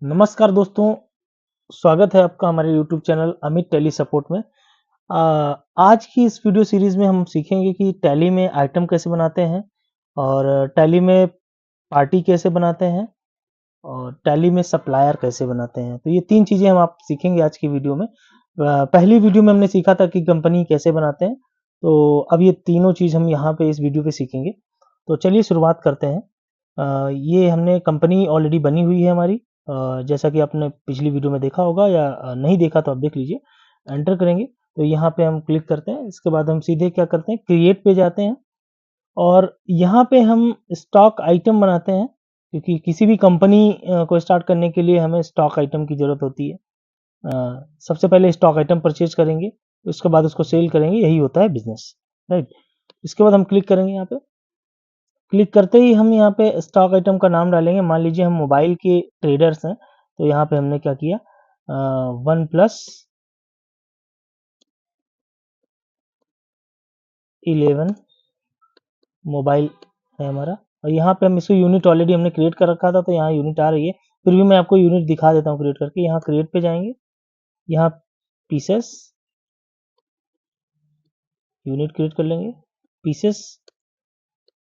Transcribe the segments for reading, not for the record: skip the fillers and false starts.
नमस्कार दोस्तों, स्वागत है आपका हमारे YouTube channel Amit tally support में। आज की इस वीडियो सीरीज़ में हम सीखेंगे कि टैली में आइटम कैसे बनाते हैं और टैली में पार्टी कैसे बनाते हैं और टैली में सप्लायर कैसे बनाते हैं। तो ये 3 चीज़ें हम आप सीखेंगे आज की वीडियो में। पहली वीडियो में हमने सीखा था कि कंपनी कैसे बनाते हैं, तो अब ये तीनों चीज़ हम यहाँ पे इस वीडियो पे सीखेंगे। तो चलिए शुरुआत करते हैं। ये हमने कंपनी ऑलरेडी बनी हुई है हमारी। जैसा कि आपने पिछली वीडियो में देखा होगा या नहीं देखा तो आप देख लीजिए। एंटर करेंगे तो यहाँ पे हम क्लिक करते हैं। इसके बाद हम सीधे क्या करते हैं, क्रिएट पे जाते हैं और यहाँ पे हम स्टॉक आइटम बनाते हैं, क्योंकि किसी भी कंपनी को स्टार्ट करने के लिए हमें स्टॉक आइटम की ज़रूरत होती है। सबसे पहले स्टॉक आइटम परचेज़ करेंगे, उसके बाद उसको सेल करेंगे, यही होता है बिज़नेस, राइट? इसके बाद हम क्लिक करेंगे यहाँ पे। क्लिक करते ही हम यहाँ पे स्टॉक आइटम का नाम डालेंगे। मान लीजिए हम मोबाइल के ट्रेडर्स हैं, तो यहाँ पे हमने क्या किया, वन प्लस 11 मोबाइल है हमारा और यहाँ पे हम इसको यूनिट ऑलरेडी हमने क्रिएट कर रखा था, तो यहाँ यूनिट आ रही है। फिर भी मैं आपको यूनिट दिखा देता हूँ क्रिएट करके। यहाँ क्रिएट पे जाएंगे, यहाँ पीसेस यूनिट क्रिएट कर लेंगे। पीसेस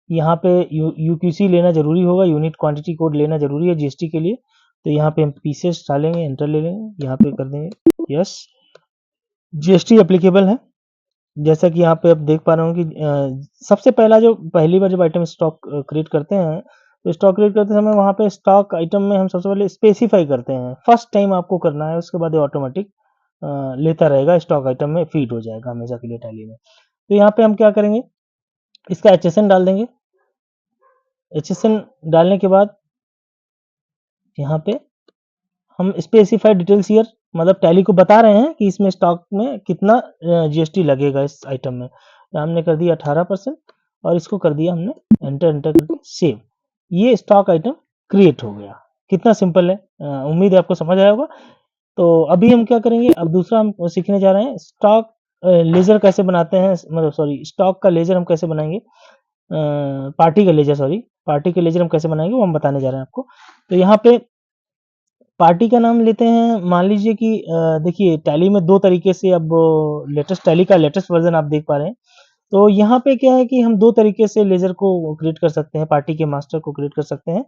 यहाँ पे यूक्यूसी लेना जरूरी होगा, यूनिट क्वांटिटी कोड लेना जरूरी है जीएसटी के लिए। तो यहाँ पे हम पीसेस डालेंगे, एंटर ले लेंगे, यहाँ पे कर देंगे यस। जीएसटी एप्लीकेबल है, जैसा कि यहाँ पे आप देख पा रहे हो कि सबसे पहला जो पहली बार जब आइटम स्टॉक क्रिएट करते हैं, तो स्टॉक क्रिएट करते समय वहाँ पे स्टॉक आइटम में हम सबसे पहले स्पेसिफाई करते हैं। फर्स्ट टाइम आपको करना है, उसके बाद ये ऑटोमेटिक लेता रहेगा, स्टॉक आइटम में फीड हो जाएगा हमेशा के लिए टैली में। तो यहाँ पे हम क्या करेंगे, इसका एचएसएन डाल देंगे। एचएसएन डालने के बाद यहाँ पे हम स्पेसिफाई डिटेल्स हियर, मतलब टैली को बता रहे हैं कि इसमें स्टॉक में कितना जीएसटी लगेगा इस आइटम में। तो हमने कर दिया 18% और इसको कर दिया हमने एंटर, एंटर करके सेव। ये स्टॉक आइटम क्रिएट हो गया। कितना सिंपल है, उम्मीद है आपको समझ आया होगा। तो अभी हम क्या करेंगे, अब दूसरा हम सीखने जा रहे हैं स्टॉक लेजर कैसे बनाते हैं, मतलब सॉरी स्टॉक का लेजर हम कैसे बनाएंगे, पार्टी का लेजर, सॉरी पार्टी का लेजर हम कैसे बनाएंगे वो हम बताने जा रहे हैं आपको। तो यहाँ पे पार्टी का नाम लेते हैं। मान लीजिए कि देखिए टैली में 2 तरीके से अब लेटेस्ट टैली का लेटेस्ट वर्ज़न आप देख पा रहे हैं। तो यहाँ पे क्या है कि हम 2 तरीके से लेज़र को क्रिएट कर सकते हैं, पार्टी के मास्टर को क्रिएट कर सकते हैं।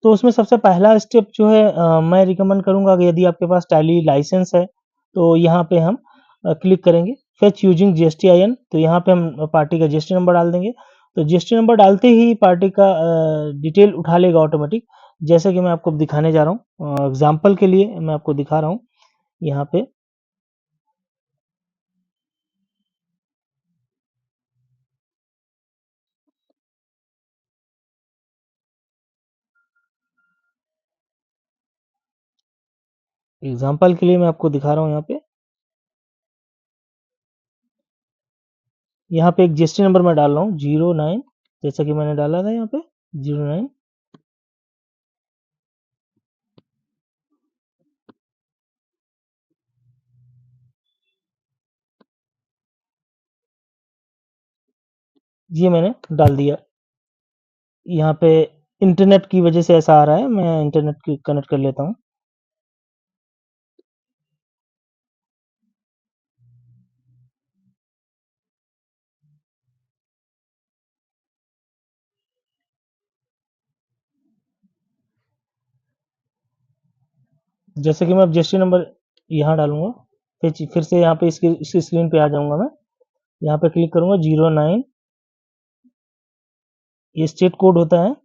तो उसमें सबसे पहला स्टेप जो है, मैं रिकमेंड करूँगा कि यदि आपके पास टैली लाइसेंस है, तो यहाँ पे हम क्लिक करेंगे फेच यूजिंग जीएसटीआईएन। तो यहाँ पे हम पार्टी का जीएसटी नंबर डाल देंगे। तो जीएसटी नंबर डालते ही पार्टी का डिटेल उठा लेगा ऑटोमेटिक। जैसे कि मैं आपको दिखाने जा रहा हूँ, एग्ज़ाम्पल के लिए मैं आपको दिखा रहा हूँ यहाँ पे। एग्ज़ाम्पल के लिए मैं आपको दिखा रहा हूँ यहाँ पे। यहाँ पे एक जीएसटी नंबर मैं डाल रहा हूँ 09, जैसा कि मैंने डाला था यहाँ पे 09। ये मैंने डाल दिया। यहाँ पे इंटरनेट की वजह से ऐसा आ रहा है, मैं इंटरनेट की कनेक्ट कर लेता हूँ। जैसे कि मैं अब जीएसटी नंबर यहाँ डालूँगा, फिर से यहाँ पे इस स्क्रीन पे आ जाऊँगा मैं। यहाँ पे क्लिक करूँगा 09, ये स्टेट कोड होता है।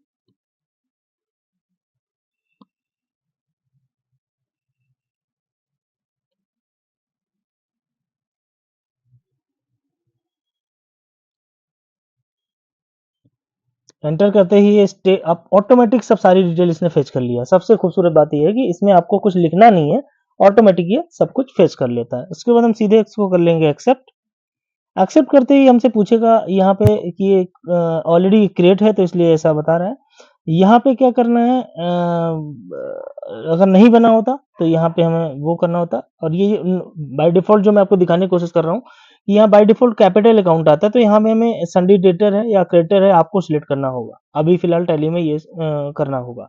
एंटर करते ही ये अब ऑटोमेटिक सब सारी डिटेल इसने फेच कर लिया। सबसे खूबसूरत बात ये है कि इसमें आपको कुछ लिखना नहीं है, ऑटोमेटिक ये सब कुछ फेच कर लेता है। उसके बाद हम सीधे इसको कर लेंगे एक्सेप्ट। एक्सेप्ट करते ही हमसे पूछेगा यहाँ पे कि ये ऑलरेडी क्रिएट है, तो इसलिए ऐसा बता रहा है। यहाँ पे क्या करना है, अगर नहीं बना होता तो यहाँ पे हमें वो करना होता। और ये बाय डिफ़ॉल्ट जो मैं आपको दिखाने की कोशिश कर रहा हूँ, यहाँ बाय डिफ़ॉल्ट कैपिटल अकाउंट आता है, तो यहाँ पे हमें संडे डेटर है या क्रेडिटर है, आपको सिलेक्ट करना होगा। अभी फ़िलहाल टैली में ये करना होगा।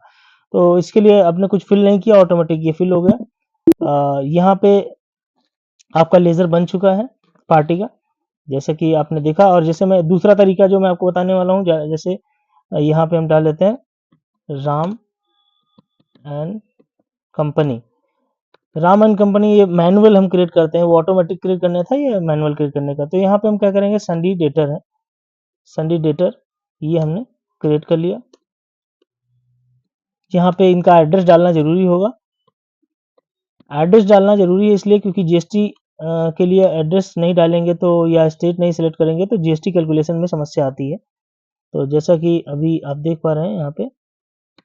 तो इसके लिए आपने कुछ फिल नहीं किया, ऑटोमेटिक ये फिल हो गया। यहाँ पे आपका लेज़र बन चुका है पार्टी का, जैसे कि आपने देखा। और जैसे मैं दूसरा तरीका जो मैं आपको बताने वाला हूँ, जैसे यहाँ पे हम डाल लेते हैं Ram and company. Ram and company ये मैनुअल हम क्रिएट करते हैं, वो ऑटोमेटिक क्रिएट करना था, ये मैनुअल क्रिएट करने का। तो यहाँ पे हम क्या करेंगे, संडी डेटर है, संडी डेटर ये हमने क्रिएट कर लिया। यहाँ पे इनका एड्रेस डालना जरूरी होगा। एड्रेस डालना जरूरी है इसलिए क्योंकि जीएसटी के लिए एड्रेस नहीं डालेंगे तो, या स्टेट नहीं सिलेक्ट करेंगे तो जीएसटी कैलकुलेशन में समस्या आती है। तो जैसा कि अभी आप देख पा रहे हैं, यहाँ पे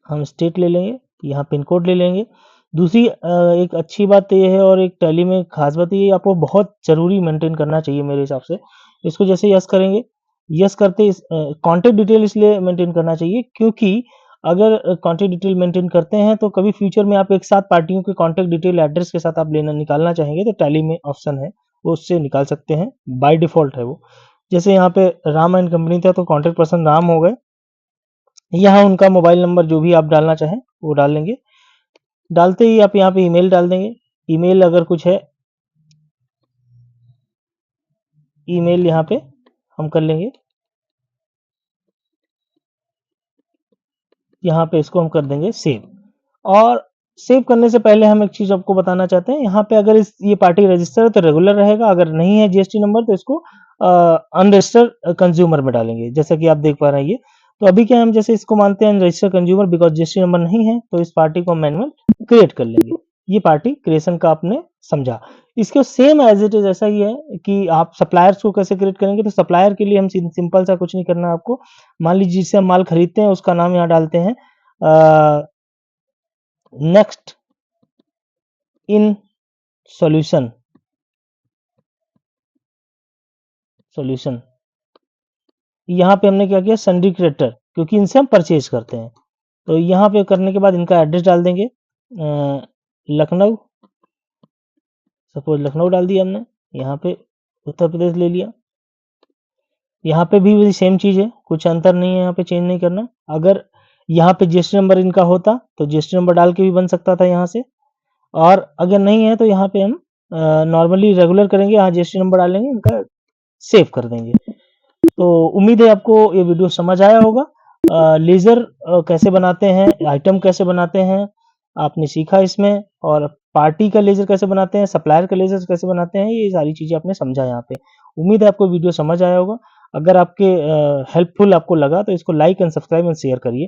हम स्टेट ले लेंगे, यहाँ पिन कोड ले लेंगे। दूसरी एक अच्छी बात तो ये है, और एक टैली में खास बात ये आपको बहुत ज़रूरी मेंटेन करना चाहिए मेरे हिसाब से। इसको जैसे यस करेंगे, यस करते कॉन्टैक्ट डिटेल इसलिए मेंटेन करना चाहिए क्योंकि अगर कॉन्टैक्ट डिटेल मेंटेन करते हैं तो कभी फ्यूचर में आप एक साथ पार्टियों के कॉन्टैक्ट डिटेल एड्रेस के साथ आप लेना निकालना चाहेंगे तो टैली में ऑप्शन है, वो उससे निकाल सकते हैं, बाय डिफ़ॉल्ट है वो। जैसे यहाँ पे राम एंड कंपनी था तो कॉन्टैक्ट पर्सन राम हो गए। यहाँ उनका मोबाइल नंबर जो भी आप डालना चाहें वो डाल लेंगे। डालते ही आप यहाँ पे ईमेल डाल देंगे। ईमेल अगर कुछ है, ईमेल यहाँ पे हम कर लेंगे। यहाँ पे इसको हम कर देंगे सेव। और सेव करने से पहले हम एक चीज़ आपको बताना चाहते हैं, यहाँ पे अगर ये पार्टी रजिस्टर है तो रेगुलर रहेगा, अगर नहीं है जीएसटी नंबर तो इसको अनरजिस्टर्ड कंज्यूमर में डालेंगे, जैसा कि आप देख पा रहे हैं ये। तो अभी क्या हम जैसे इसको मानते हैं unregistered consumer, because GST number नहीं है, तो इस पार्टी को मैनुअल क्रिएट कर लेंगे। ये पार्टी क्रिएशन का आपने समझा। इसको सेम एज इट इज ऐसा ही है कि आप सप्लायर्स को कैसे क्रिएट करेंगे। तो सप्लायर के लिए हम सिंपल सा कुछ नहीं करना आपको। मान लीजिए जिससे हम माल खरीदते हैं उसका नाम यहाँ डालते हैं नेक्स्ट इन सॉल्यूशन, सॉल्यूशन। यहाँ पे हमने क्या किया, सन्डी क्रिएटर, क्योंकि इनसे हम परचेज करते हैं। तो यहाँ पे करने के बाद इनका एड्रेस डाल देंगे, लखनऊ, सपोज लखनऊ डाल दिया हमने। यहाँ पे उत्तर प्रदेश ले लिया। यहाँ पे भी वही सेम चीज़ है, कुछ अंतर नहीं है, यहाँ पे चेंज नहीं करना। अगर यहाँ पे जीएसटी नंबर इनका होता तो जीएसटी नंबर डाल के भी बन सकता था यहाँ से, और अगर नहीं है तो यहाँ पे हम नॉर्मली रेगुलर करेंगे, यहाँ जीएसटी नंबर डालेंगे, इनका सेव कर देंगे। तो उम्मीद है आपको ये वीडियो समझ आया होगा। लेज़र कैसे बनाते हैं, आइटम कैसे बनाते हैं आपने सीखा इसमें, और पार्टी का लेज़र कैसे बनाते हैं, सप्लायर का लेज़र कैसे बनाते हैं, ये सारी चीज़ें आपने समझा यहाँ पे। उम्मीद है आपको वीडियो समझ आया होगा। अगर आपके हेल्पफुल आपको लगा तो इसको like and subscribe and share करिए।